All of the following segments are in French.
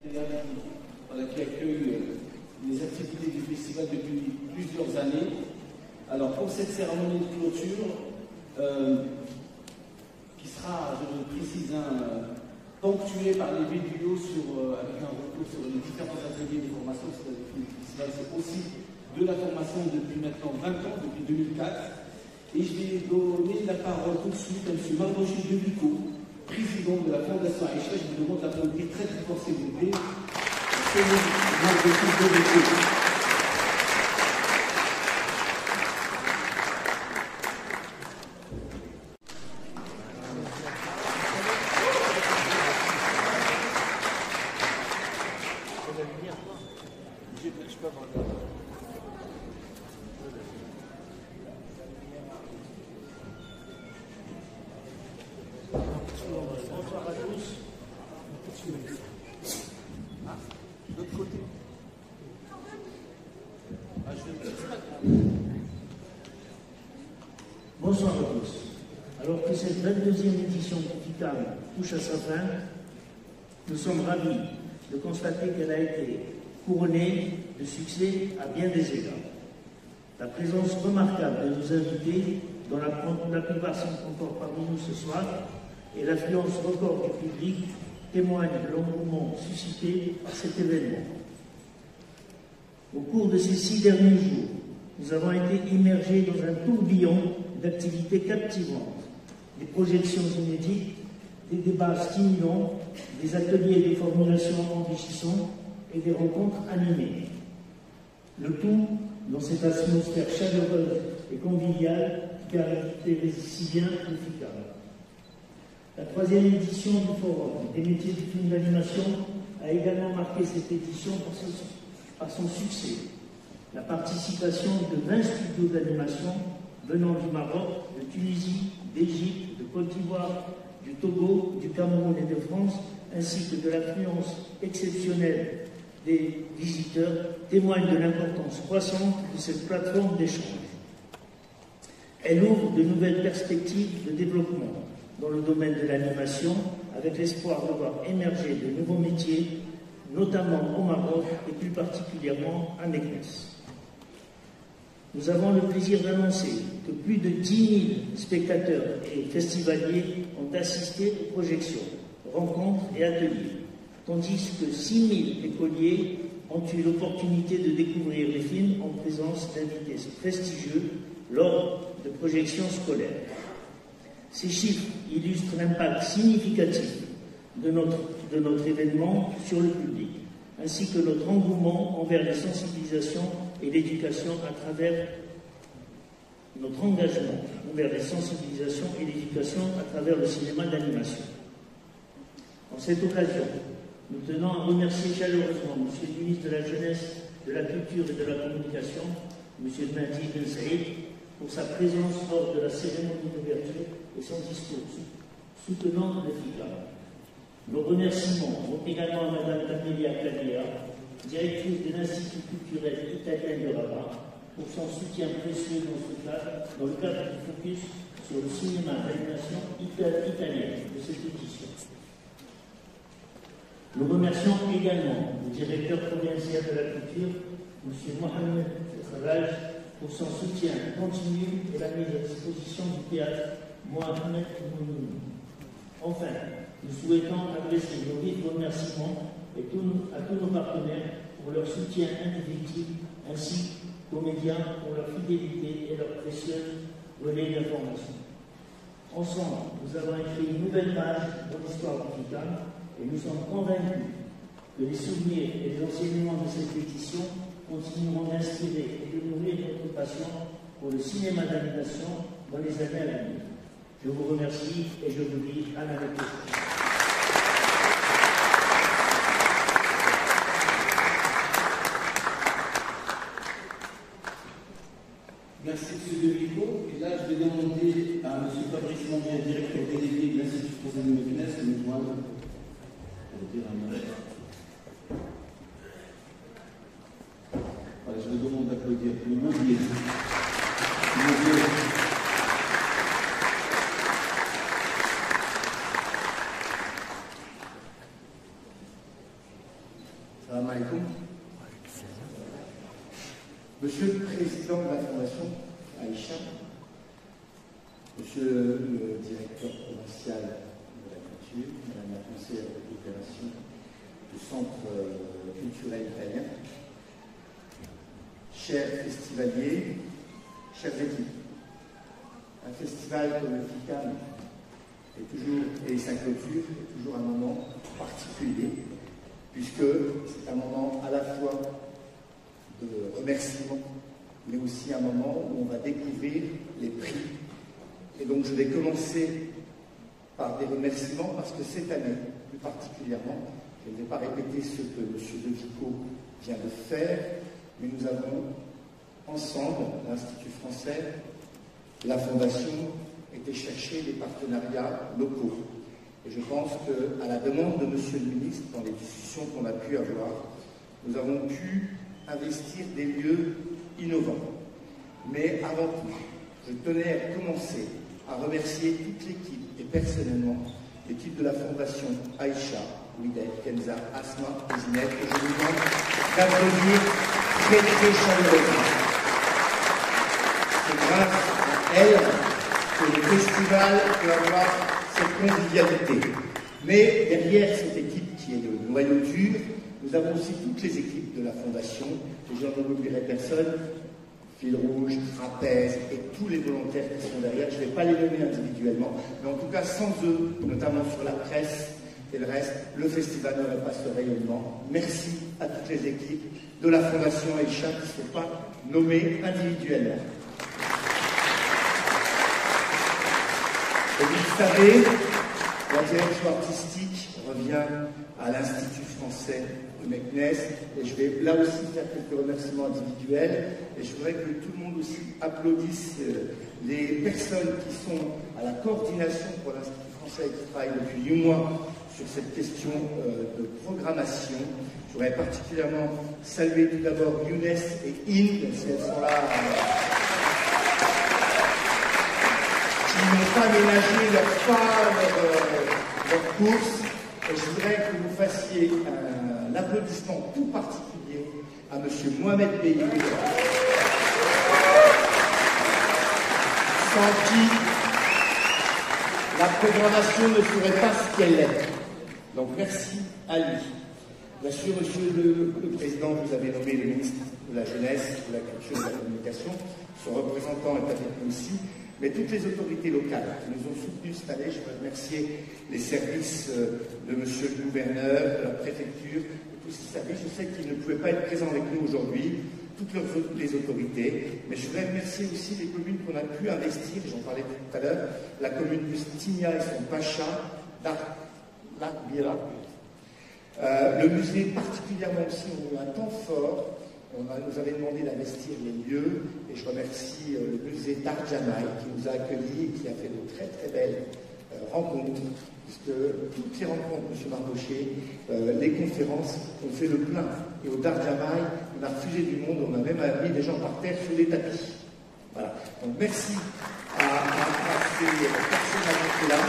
Voilà, qui accueille les activités du festival depuis plusieurs années. Alors pour cette cérémonie de clôture, qui sera, je le précise, ponctuée par les vidéos avec un retour sur les différents ateliers de formation, c'est-à-dire que le festival c'est aussi de la formation depuis maintenant 20 ans, depuis 2004. Et je vais donner la parole tout de suite à M. Mardochi Devico, président de la Fondation Aïcha. Je vous demande d'applaudir très très fort, s'il vous plaît. C'est M. Mardochi Devico. Bonsoir à tous. L'autre côté. Bonsoir à tous. Alors que cette 22e édition FICAM touche à sa fin, nous sommes ravis de constater qu'elle a été couronnée de succès à bien des égards. La présence remarquable de nos invités, dont la plupart sont encore parmi nous ce soir, et l'affluence record du public témoignent de l'engouement suscité par cet événement. Au cours de ces 6 derniers jours, nous avons été immergés dans un tourbillon d'activités captivantes, des projections inédites, des débats stimulants, des ateliers de formulation enrichissants et des rencontres animées. Le tout dans cette atmosphère chaleureuse et conviviale qui caractérise si bien le FICAM. La 3e édition du Forum des métiers du film d'animation a également marqué cette édition par son succès. La participation de 20 studios d'animation venant du Maroc, de Tunisie, d'Égypte, de Côte d'Ivoire, du Togo, du Cameroun et de France, ainsi que de l'affluence exceptionnelle des visiteurs, témoigne de l'importance croissante de cette plateforme d'échange. Elle ouvre de nouvelles perspectives de développement dans le domaine de l'animation, avec l'espoir de voir émerger de nouveaux métiers, notamment au Maroc et plus particulièrement à Meknès. Nous avons le plaisir d'annoncer que plus de 10 000 spectateurs et festivaliers ont assisté aux projections, rencontres et ateliers, tandis que 6 000 écoliers ont eu l'opportunité de découvrir les films en présence d'invités prestigieux lors de projections scolaires. Ces chiffres illustrent l'impact significatif de notre événement sur le public, ainsi que notre engouement envers la sensibilisation et l'éducation à travers notre engagement envers la sensibilisation et l'éducation à travers le cinéma d'animation. En cette occasion, nous tenons à remercier chaleureusement M. le ministre de la Jeunesse, de la Culture et de la Communication, M. Mehdi Ben Saïd, pour sa présence lors de la cérémonie d'ouverture et son discours soutenant le FICAM. Nos remerciements vont également à Mme Camélia Cadia, directrice de l'Institut culturel italien de Rabat, pour son soutien précieux dans le cadre du focus sur le cinéma d'animation italien de cette édition. Nous remercions également le directeur provincial de la culture, M. Mohamed Kharaj, pour son soutien continu et la mise à disposition du théâtre Mohamed Mounouni. Enfin, nous souhaitons adresser nos vifs remerciements à tous nos partenaires pour leur soutien indéfectible, ainsi qu'aux médias pour leur fidélité et leur précieuse relais d'information. Ensemble, nous avons écrit une nouvelle page dans l'histoire du FICAM et nous sommes convaincus que les souvenirs et les enseignements de cette édition continueront d'inspirer et de nourrir notre passion pour le cinéma d'animation dans les années à venir. Je vous remercie et je vous dis à l'année prochaine. Merci M. Devico. Et là, je vais demander à M. Fabrice Mandier, directeur délégué de l'Institut français de Meknès, de nous joindre pour dire un mot. Voilà, je vous demande d'applaudir le Mandier. Salam alaikum. Monsieur le Président de la Fondation Aïcha, Monsieur le Directeur provincial de la culture, Madame la conseillère de coopération du Centre culturel italien, chers festivaliers, chères équipes, un festival comme le FICAM et sa clôture est toujours un moment particulier, puisque c'est un moment à la fois de remerciement, mais aussi un moment où on va découvrir les prix. Et donc je vais commencer par des remerciements, parce que cette année, plus particulièrement, je ne vais pas répéter ce que M. De Vico vient de faire, mais nous avons ensemble, l'Institut français, la Fondation, été chercher des partenariats locaux. Et je pense qu'à la demande de M. le ministre, dans les discussions qu'on a pu avoir, nous avons pu investir des lieux innovants. Mais avant tout, je tenais à commencer à remercier toute l'équipe et personnellement l'équipe de la Fondation Aïcha, Ouidet, Kenza, Asma et Zinette, que je vous demande d'applaudir très très chaleureusement. C'est grâce à elles que le festival peut avoir cette convivialité. Mais derrière cette équipe qui est le noyau dur, nous avons aussi toutes les équipes de la Fondation, et je n'en oublierai personne, Fil Rouge, Trapèze et tous les volontaires qui sont derrière. Je ne vais pas les nommer individuellement, mais en tout cas sans eux, notamment sur la presse et le reste, le festival n'aurait pas ce rayonnement. Merci à toutes les équipes de la Fondation Aïcha qui ne sont pas nommées individuellement. Et vous le savez, la direction artistique revient à l'Institut français de Meknès, et je vais là aussi faire quelques remerciements individuels, et je voudrais que tout le monde aussi applaudisse les personnes qui sont à la coordination pour l'Institut français et qui travaillent depuis 8 mois sur cette question de programmation. Je voudrais particulièrement saluer tout d'abord Younes et Inde, si elles sont là, qui n'ont pas ménagé leur pas, leur course. Et je voudrais que vous fassiez un applaudissement tout particulier à M. Mohamed Beyou, sans qui la programmation ne serait pas ce qu'elle est. Donc merci à lui. Bien sûr, Monsieur le Président, vous avez nommé le ministre de la Jeunesse, de la Culture et de la Communication. Son représentant est avec nous aussi. Mais toutes les autorités locales qui nous ont soutenus cette année, je veux remercier les services de Monsieur le Gouverneur, de la Préfecture, de tous ces services. Je sais qu'ils ne pouvaient pas être présents avec nous aujourd'hui, toutes les autorités, mais je voudrais remercier aussi les communes qu'on a pu investir, j'en parlais tout à l'heure, la commune de Stigna et son Pacha, L'Akbira. Le musée particulièrement aussi, on a eu un temps fort. On nous avait demandé d'investir les lieux, et je remercie le musée d'Art Jamaï qui nous a accueillis et qui a fait de très très belles rencontres, puisque toutes les rencontres, M. Marbocher, les conférences, ont fait le plein. Et au Dar Jamaï, on a refusé du monde, on a même mis des gens par terre sur des tapis. Voilà. Donc merci à ces personnalités-là.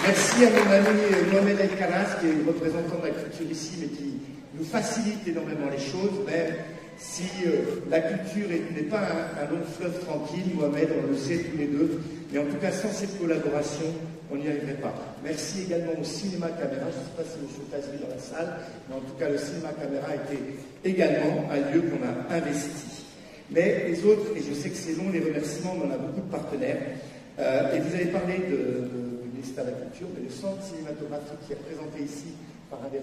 Merci à mon ami Mohamed El Khanas, qui est le représentant de la culture ici, mais qui nous facilite énormément les choses, même si la culture n'est pas un long fleuve tranquille. Mohamed, on le sait tous les deux, mais en tout cas sans cette collaboration, on n'y arriverait pas. Merci également au Cinéma Caméra, je ne sais pas si M. Tazri est dans la salle, mais en tout cas le Cinéma Caméra était également un lieu qu'on a investi. Mais les autres, et je sais que c'est long les remerciements, mais on a beaucoup de partenaires, et vous avez parlé du ministère de la Culture, mais le centre cinématographique qui est représenté ici par un de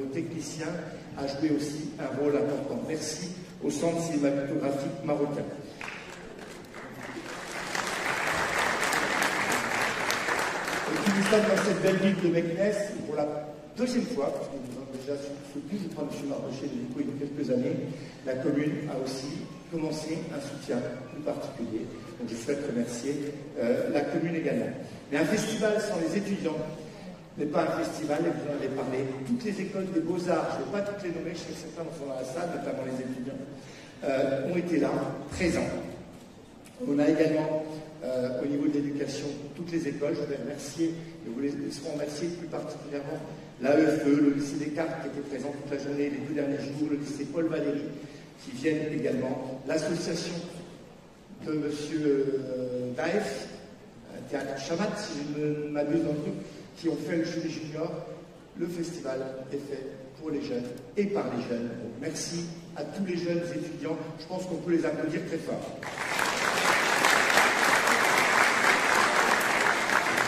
nos techniciens, a joué aussi un rôle important. Merci au centre cinématographique marocain. Et puis nous sommes dans cette belle ville de Meknès pour la deuxième fois, parce que nous avons déjà soutenu, je crois, M. Marbocher de Vico il y a quelques années, la commune a aussi commencé un soutien plus particulier. Donc je souhaite remercier la commune également. Mais un festival sans les étudiants n'est pas un festival, et vous en avez parlé. Toutes les écoles des beaux-arts, je ne vais pas toutes les nommer, je sais que certains sont dans la salle, notamment les étudiants, ont été là, présents. On a également, au niveau de l'éducation, toutes les écoles. Je voudrais remercier, et vous les serons remercier plus particulièrement l'AEFE, le lycée Descartes qui était présent toute la journée, les 2 derniers jours, le lycée Paul Valéry qui viennent également, l'association de M. Daef, Théâtre Chamat, si je ne m'abuse d'un truc, qui ont fait le jury junior. Le festival est fait pour les jeunes et par les jeunes. Donc, merci à tous les jeunes étudiants. Je pense qu'on peut les applaudir très fort.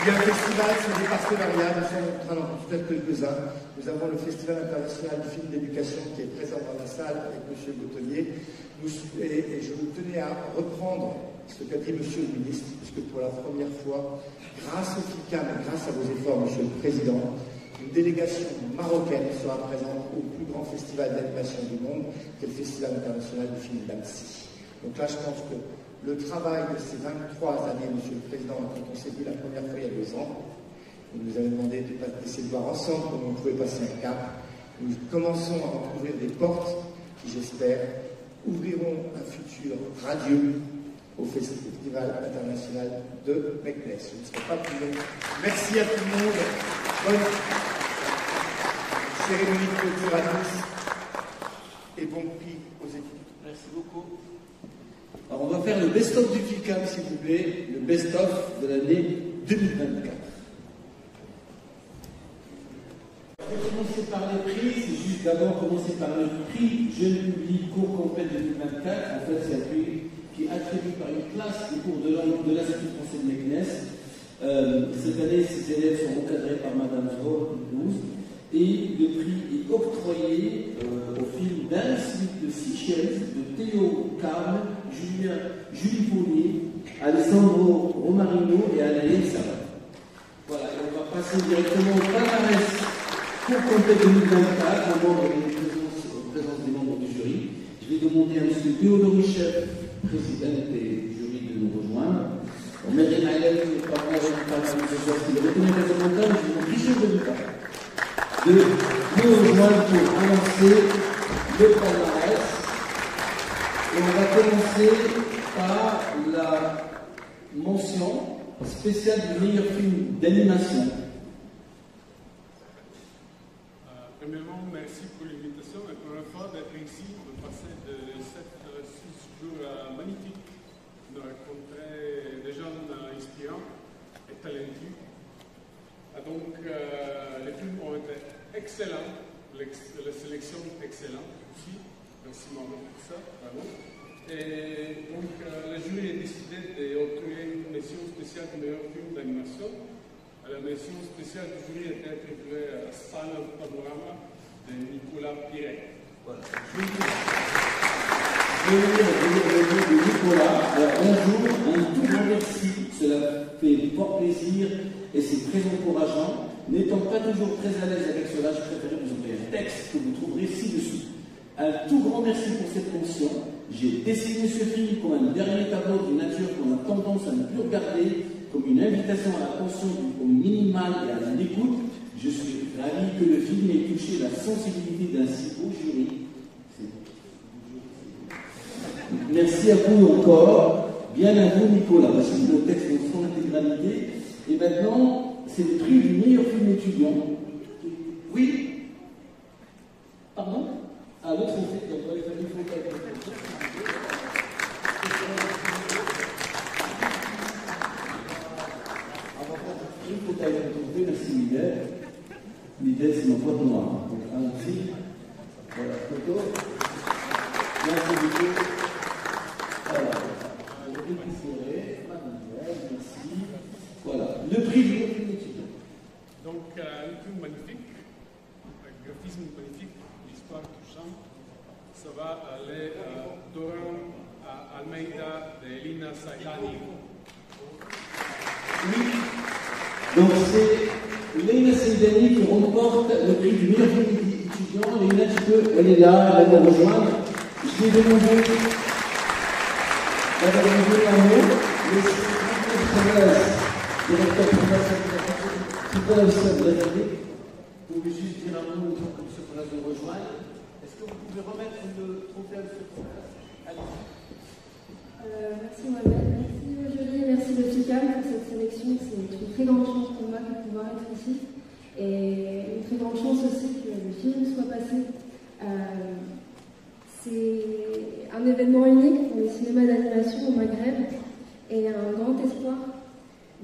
Il y a un festival, c'est des partenariats, nous sommes en train d'en faire quelques-uns. Nous avons le Festival international du film d'éducation qui est présent dans la salle avec M. Boutonnier. Et je tenais à reprendre ce qu'a dit M. le ministre, puisque pour la première fois, grâce au FICAM, grâce à vos efforts, M. le Président, une délégation marocaine sera présente au plus grand festival d'animation du monde, qui est le Festival international du film d'Annecy. Donc là, je pense que le travail de ces 23 années, M. le Président, quand on s'est vu la première fois il y a 2 ans, vous nous avez demandé d'essayer de voir ensemble comment on pouvait passer un cap. Nous commençons à ouvrir des portes qui, j'espère, ouvriront un futur radieux au Festival international de Meknès. Je ne serai pas plus long. Merci à tout le monde. Bonne cérémonie de clôture à tous et bon prix aux équipes. Merci beaucoup. Alors on va faire le best-of du FICAM, s'il vous plaît, le best-of de l'année 2024. Je vais commencer par les prix, c'est juste d'abord commencer par le prix Jeune Public Cours Complet 2024. En fait, c'est un prix qui est attribué par une classe des cours de langue de l'Institut français de Meknès. Cette année, ces élèves sont encadrés par Madame Zor, 12, et le prix est octroyé au film D'un suite de Seychelles de Théo Carme, Julie Fournier, Alessandro Romarino et Anaïs Sarah. Voilà, et on va passer directement au palmarès pour complet 2024, en présence des membres du jury. Je vais demander à M. Théodore Richet, président du jury, de nous rejoindre. Mary Maëlle, qui est parmi ce soir, qui le reconnaît dans le montage, je vous prie de nous rejoindre pour annoncer le palmarès. Et on va commencer par la mention spéciale du meilleur film d'animation. Premièrement, merci pour l'invitation et pour une fois d'être ici, de passer de 6 jours magnifiques, de rencontrer des gens inspirants et talentueux. Donc, les films ont été excellents, la sélection est excellente aussi. Merci Maman pour ça, bravo. Et donc, le jury a décidé d'octroyer une mention spéciale du meilleur film d'animation. La mention spéciale du jury était attribuée à Silent Panorama de Nicolas Piret. Voilà. Je vais lire le nom de Nicolas. Alors, bonjour, un tout grand merci. Cela fait fort plaisir et c'est très encourageant. N'étant pas toujours très à l'aise avec cela, je préférais vous envoyer un texte que vous trouverez ci-dessous. Un tout grand merci pour cette mention. J'ai dessiné ce film comme un dernier tableau d'une nature qu'on a tendance à ne plus regarder, comme une invitation à l'attention au minimal et à l'écoute. Je suis ravi que le film ait touché la sensibilité d'un si beau jury. Merci à vous encore, bien à vous Nicolas, parce que le texte dans son intégralité. Et maintenant, c'est le prix du meilleur film étudiant. Oui. Pardon? Ah, l'autre, c'est donc il faut une photo à retrouver, merci Miguel. Miguel, c'est ma boîte noire. Donc, allons-y. Voilà, photo. Merci beaucoup. Voilà. Le prix qui serait, merci. Voilà. Le prix du meilleur film étudiant. Donc, un film magnifique, un graphisme magnifique, l'histoire touchante. Ça va aller à Doran Almeida de Elina Sailani. Oui. Donc c'est Leïna Seydani qui remporte le prix du meilleur film étudiant. Leïna, elle est là, elle va nous rejoindre. Je vais demander d'avoir un mot, le directeur professeur de la République. Vous pouvez juste dire un mot pour ceux qui nous rejoindre. Est-ce que vous pouvez remettre le trophée à ce professeur? Merci Mohamed, merci Julie, merci le FICAM pour cette sélection. C'est une très grande chance pour moi de pouvoir être ici. Et une très grande chance aussi que le film soit passé. C'est un événement unique pour le cinéma d'animation au Maghreb et un grand espoir.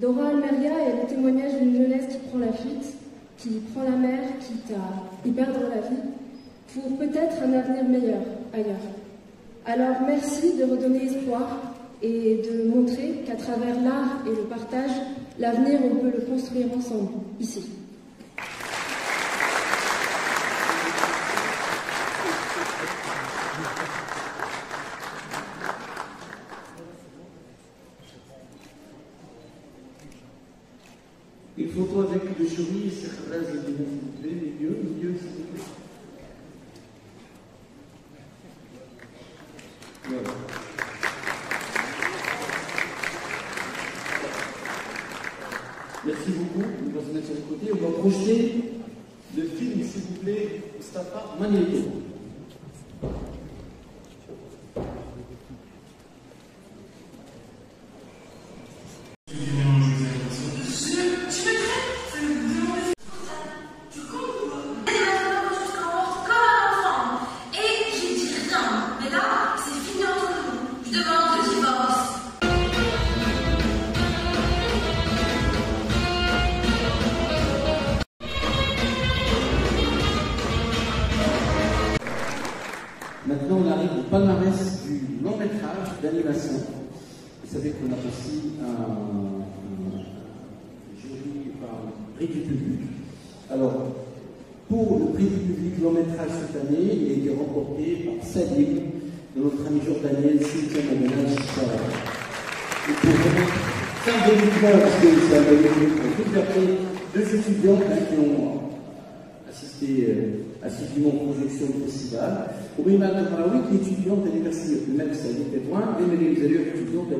Dora Almeria est le témoignage d'une jeunesse qui prend la fuite, qui prend la mer, quitte à y perdre la vie, pour peut-être un avenir meilleur ailleurs. Alors merci de redonner espoir et de montrer qu'à travers l'art et le partage, l'avenir on peut le construire ensemble, ici. Une photo avec le jury et ses phrases de s'il vous plaît, milieu, s'il vous plaît. Voilà. Merci beaucoup. On va se mettre sur le côté. On va projeter le film, s'il vous plaît, Mustapha Magneto. Maintenant, on arrive au palmarès du long métrage d'animation. Vous savez qu'on a aussi un jury, un prix du public. Alors, pour le prix du public long métrage cette année, il a été remporté par Salim, de notre ami jordanien Cynthia Maganach. Et pour remettre symboliquement, parce que ça va être pour toute la paix, deux étudiants qui ont assisté assidûment aux projections du festival. وبما تقراوي étudiante à l'université de Marseille, témoin, et les étudiantes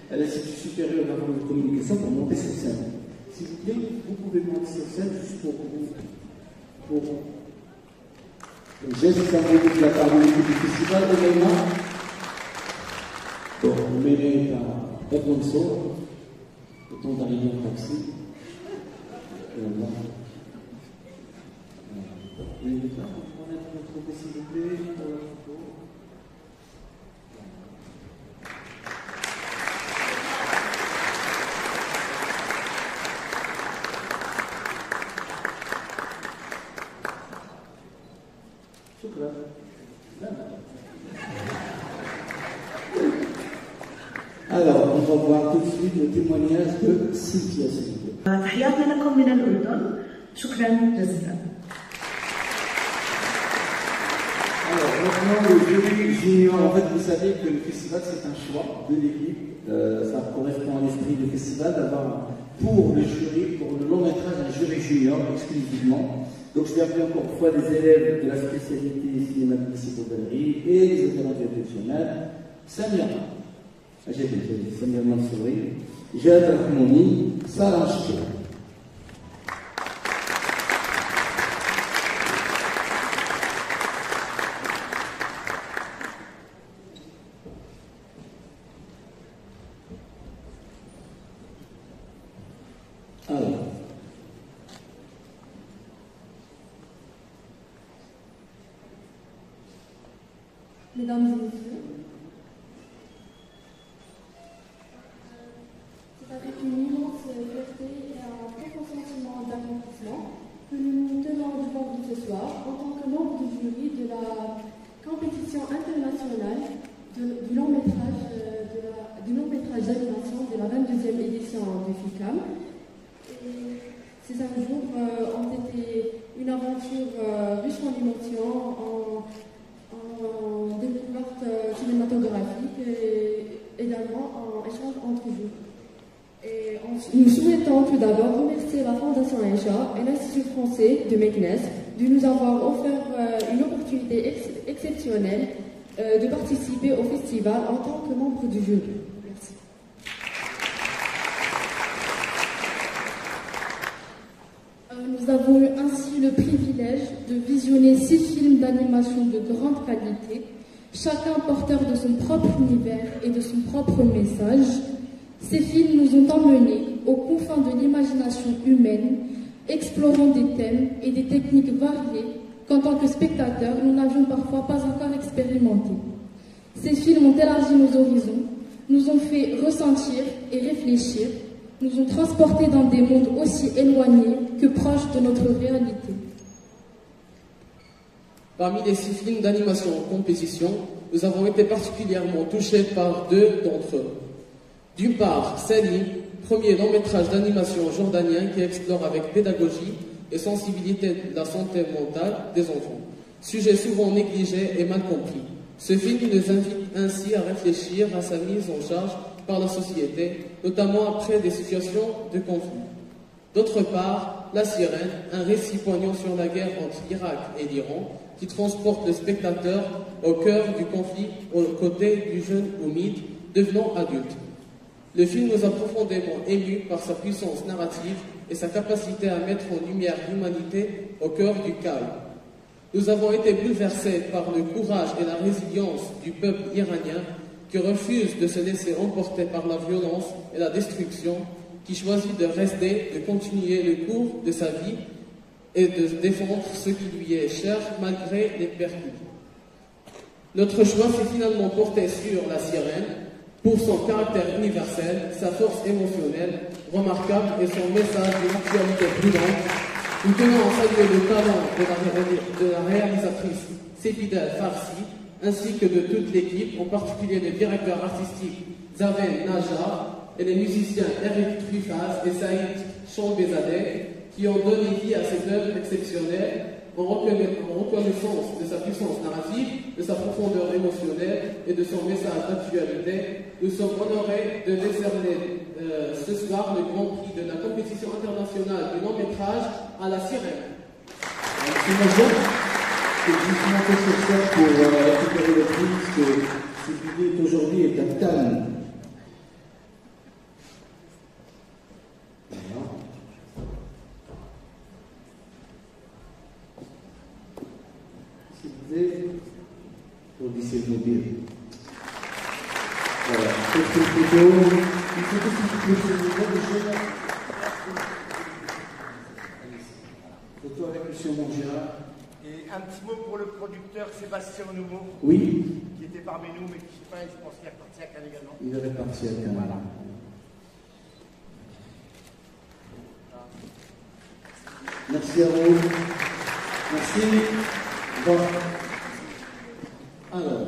à l'Institut supérieur de la communication pour monter sur scène. S'il vous plaît, vous pouvez monter sur scène juste pour le geste symbolique de la part de l'équipe du festival également. Bon, vous mêlez un sponsor, le temps d'arriver au taxi. Oui, on va retrouver s'il vous plaît pour la photo. Alors, on va voir tout de suite le témoignage de Cynthia, s'il vous plaît. تحياتنا لكم من الأردن. شكرا جزيلا. Alors, maintenant, le jury junior, en fait, vous savez que le festival, c'est un choix de l'équipe. Ça correspond à l'esprit du festival d'avoir pour le jury, pour le long métrage, un jury junior exclusivement. Donc, je vais appeler encore une fois des élèves de la spécialité cinéma psychogalerie et des opérations exceptionnelles. Samia Mansouri, Jad Rahmouni, Sarah Chikir. Mesdames et messieurs, c'est avec une immense fierté et un profond sentiment d'accomplissement que nous nous tenons devant vous ce soir en tant que membre du jury de la compétition internationale du long métrage d'animation de la 22e édition du FICAM. Ces 5 jours ont été une aventure riche en émotions, en découverte cinématographique et également en échange entre jours. Et nous souhaitons tout d'abord remercier la Fondation Aïcha et l'Institut français de Meknès de nous avoir offert une opportunité exceptionnelle de participer au festival en tant que membre du jury. Merci. Nous avons eu ainsi le privilège de visionner 6 films d'animation de grande qualité, chacun porteur de son propre univers et de son propre message. Ces films nous ont emmenés aux confins de l'imagination humaine, explorant des thèmes et des techniques variées qu'en tant que spectateurs, nous n'avions parfois pas encore expérimenté. Ces films ont élargi nos horizons, nous ont fait ressentir et réfléchir, nous ont transportés dans des mondes aussi éloignés que proches de notre réalité. Parmi les 6 films d'animation en compétition, nous avons été particulièrement touchés par 2 d'entre eux. D'une part, Salim, premier long métrage d'animation jordanien qui explore avec pédagogie et sensibilité la santé mentale des enfants, sujet souvent négligé et mal compris. Ce film nous invite ainsi à réfléchir à sa mise en charge par la société, notamment après des situations de conflit. D'autre part, La Sirène, un récit poignant sur la guerre entre l'Irak et l'Iran, qui transporte le spectateur au cœur du conflit aux côtés du jeune Oumid devenant adulte. Le film nous a profondément émus par sa puissance narrative et sa capacité à mettre en lumière l'humanité au cœur du chaos. Nous avons été bouleversés par le courage et la résilience du peuple iranien qui refuse de se laisser emporter par la violence et la destruction, qui choisit de rester, de continuer le cours de sa vie et de défendre ce qui lui est cher malgré les pertes. Notre choix s'est finalement porté sur La Sirène pour son caractère universel, sa force émotionnelle remarquable et son message d'une actualité brûlante. Nous tenons à saluer le talent de la réalisatrice Sefida Farsi ainsi que de toute l'équipe, en particulier le directeur artistique Zaven Najar et les musiciens Eric Truffaz et Saïd Chambezadeh qui ont donné vie à cette œuvre exceptionnelle en reconnaissance de sa puissance narrative, de sa profondeur émotionnelle et de son message d'actualité. Nous sommes honorés de décerner ce soir le Grand Prix de la compétition internationale du long métrage à La Sirène. Merci Major. C'est justement que je cherche pour récupérer le prix, parce que cette idée d'aujourd'hui est à Cannes. Pour lycée mobile. Voilà, quelques photos. Une photo s'il vous plaît, photo avec M. Mongia. Et un petit mot pour le producteur Sébastien Nouveau. Oui. Qui était parmi nous, mais qui, je pense qu'il est reparti à Cannes également. Il est reparti à Cannes. Voilà. Merci à vous. Merci. Bon. Alors,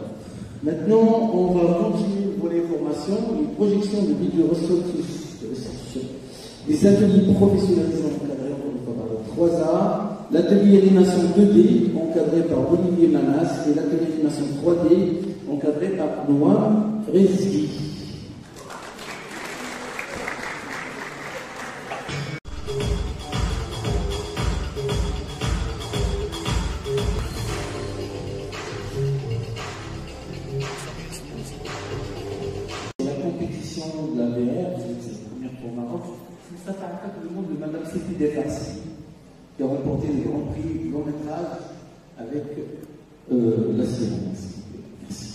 maintenant, on va continuer pour les formations, une projection de vidéos ressorties des ateliers professionnalisants encadrés par le 3A, l'atelier animation 2D encadré par Olivier Manas et l'atelier animation 3D encadré par Noam Rezgi. De la VR, c'est la première pour Maroc, c'est ça par le monde de Madame Sefida Farsi, qui a remporté le Grand Prix du long métrage avec La Sirène. Merci.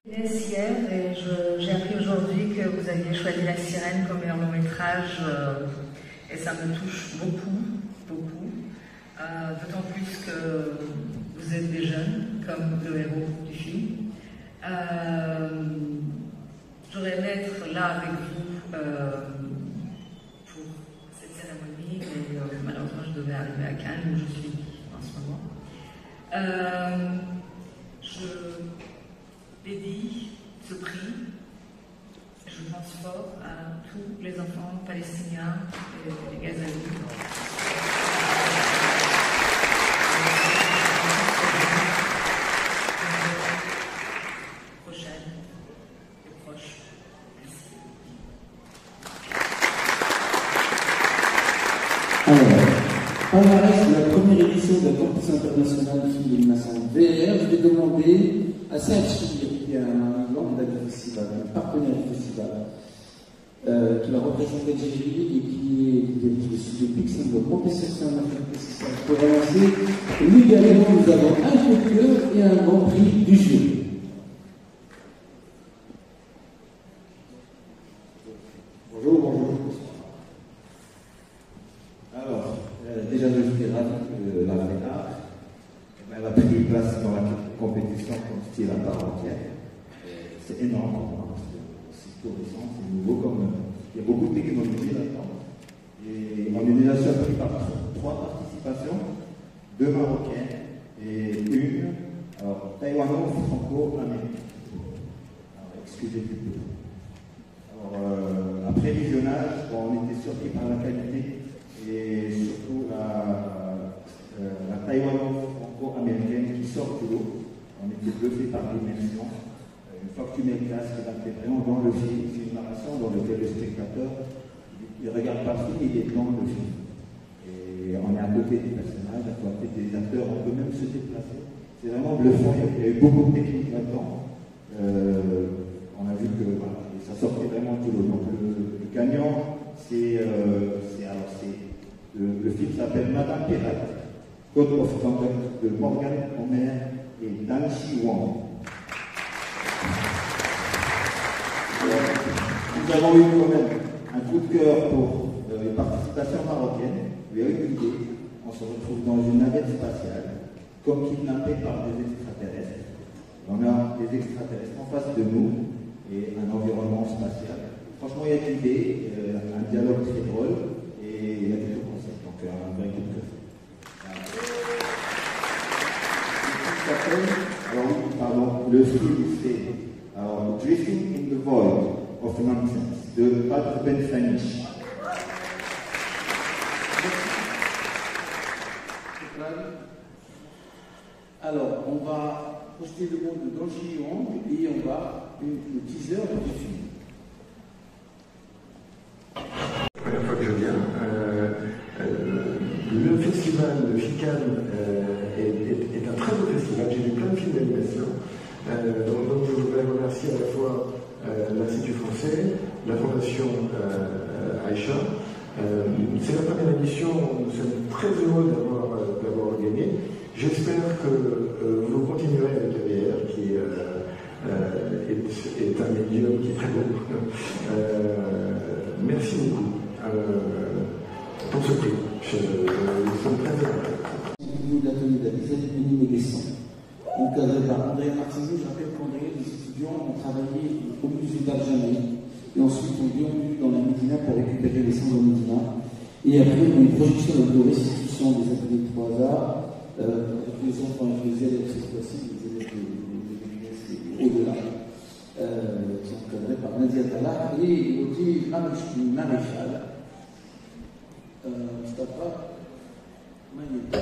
Inès hier et j'ai appris aujourd'hui que vous aviez choisi La Sirène comme meilleur long métrage et ça me touche beaucoup, beaucoup. D'autant plus que vous êtes des jeunes, comme le héros du film. J'aurais aimé être là avec vous pour cette cérémonie, mais malheureusement je devais arriver à Cannes où je suis en ce moment. Je dédie ce prix, je pense fort à tous les enfants palestiniens et les Gazaouis. Palmarès de la première édition de la compétition internationale de film d'animation VR, je vais demander à Saint-Chir, qui est un membre du festival, un partenaire du festival, qui va représenter le jury et qui est issu de Pixel, le professeur Saint-Martin, pour avancer. Lui également, nous avons un coup de cœur et un grand prix du jury. Bonjour, bonjour. Alors, Elle a pris place dans la compétition comme style à part entière. C'est énorme pour moi, parce que c'est tout récent, c'est nouveau comme. Il y a beaucoup de technologie là-dedans. Et on est déjà surpris par 3 participations, 2 Marocaines et une taïwano-franco-américaine. Alors, excusez du peu. Alors, après visionnage, on était surpris par la qualité et surtout la taïwano-franco-américaine qui sort de l'eau. On était bluffé par l'immersion. Une fois que tu mets le casque, tu es vraiment dans le film. C'est une narration dans laquelle le spectateur il regarde pas le film, il est dans le film. Et on est à côté des personnages, à côté des acteurs, on peut même se déplacer. C'est vraiment bluffant, il y a eu beaucoup de techniques là-dedans. On a vu que voilà, ça sortait vraiment tout le long. Le gagnant, le film s'appelle Madame Pirate, Code of Conduct de Morgan Homer et Dan Shi Wang. Nous avons eu quand même un coup de cœur pour une participation marocaine. Il y a une idée. On se retrouve dans une navette spatiale, comme kidnappé par des extraterrestres. On a des extraterrestres en face de nous et un environnement spatial. Franchement, il y a de l'idée, un dialogue très drôle et il y a des tout concepts. Donc, un vrai coup de cœur. Le film, c'est Drifting in the Void of Nonsense de Pat Ben Fanish. Alors, on va projeter le monde de Dan Shi Wang et on va le teaser du film. La première fois que je viens, le festival de FICAN est un très beau festival. J'ai vu plein de films d'animation. Donc je voudrais remercier à la fois l'Institut français, la Fondation Aïcha. C'est la première édition, nous sommes très heureux d'avoir gagné. J'espère que vous continuerez avec la VR, qui est un médium qui est très beau. Merci beaucoup pour ce prix. Nous sommes très heureux. Au niveau de l'atelier d'Abizaï Ménimé-Guesson, encadré par Andrea Martini. Je rappelle qu'Andrea et les étudiants ont travaillé au musée d'Al-Jamé et ensuite ont déambulant dans la Médina pour récupérer les cendres de Médina. Et après, on a une projection de restitution des ateliers de 3 arts avec les enfants et les élèves, cette fois-ci, les élèves de au-delà, qui sont encadrés par Nadia Tala et Gauthier Maréchal. Mustafa Magnéto.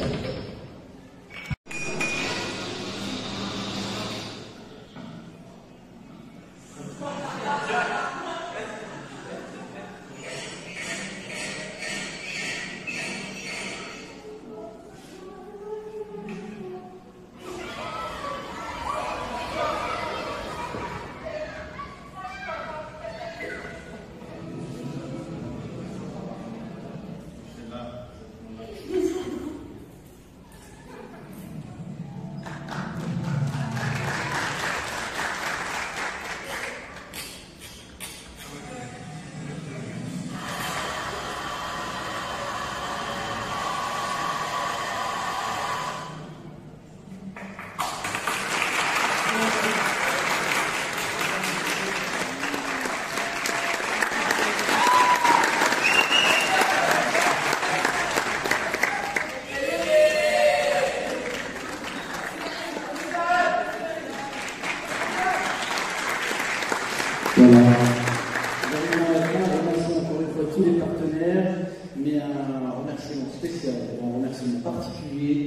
Particulier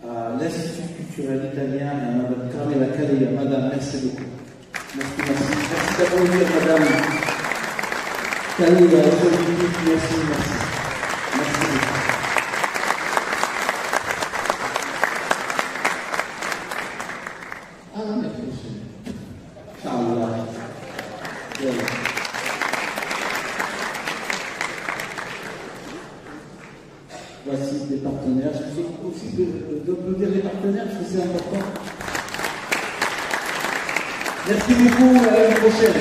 à l'Institut culturel italien et à Mme Carmela Calea. Madame, merci beaucoup. Merci. Merci d'applaudir Madame Calea. Merci. Merci beaucoup. Ah, l'année prochaine. Inch'Allah. Voici des partenaires. Je vous demande aussi d'applaudir les partenaires parce que c'est important. Merci beaucoup, à l'année prochaine.